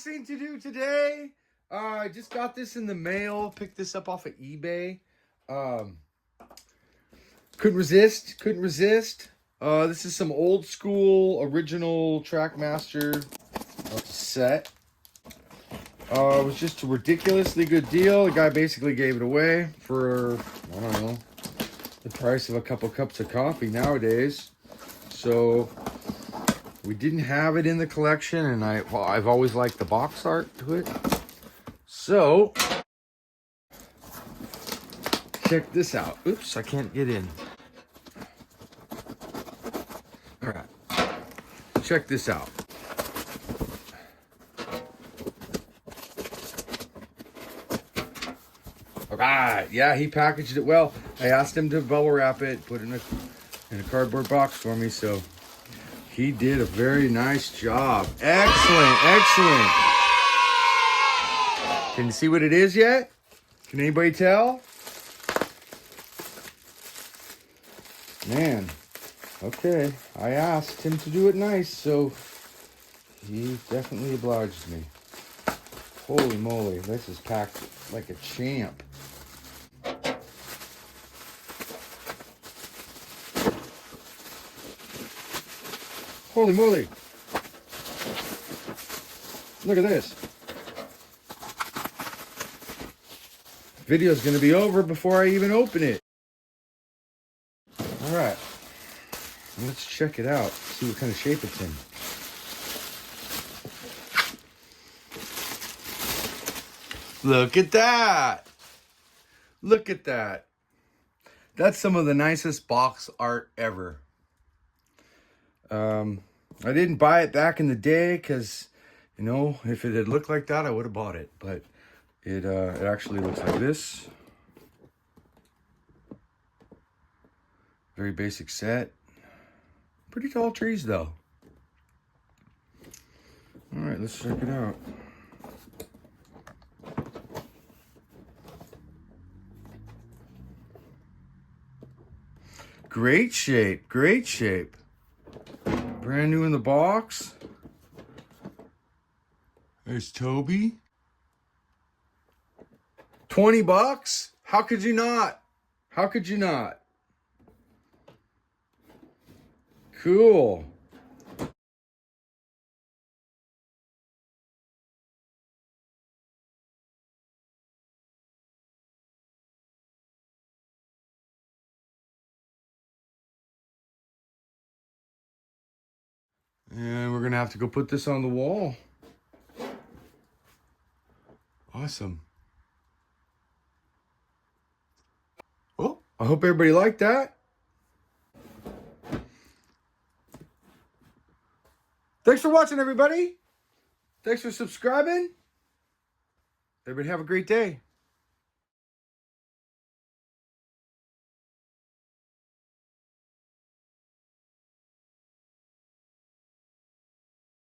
unboxing to do today. I just got this in the mail. Picked this up off of eBay. Couldn't resist. This is some old school original TrackMaster set. It was just a ridiculously good deal. The guy basically gave it away for, I don't know, the price of a couple cups of coffee nowadays. So we didn't have it in the collection, and I've always liked the box art to it. So check this out. Oops, I can't get in. All right, check this out. All right, yeah, he packaged it well. I asked him to bubble wrap it, put it in a cardboard box for me, so he did a very nice job. Excellent. Can you see what it is yet? Can anybody tell? Man, okay. I asked him to do it nice, so he definitely obliged me. Holy moly, this is packed like a champ. Holy moly. Look at this. Video's gonna be over before I even open it. All right, let's check it out. See what kind of shape it's in. Look at that. Look at that. That's some of the nicest box art ever. I didn't buy it back in the day because, you know, if it had looked like that, I would have bought it. But it actually looks like this. Very basic set. Pretty tall trees, though. All right, let's check it out. Great shape. Brand new in the box. There's Toby. $20? How could you not? Cool. And we're gonna have to go put this on the wall. Awesome. Well, I hope everybody liked that. Thanks for watching, everybody. Thanks for subscribing. Everybody have a great day.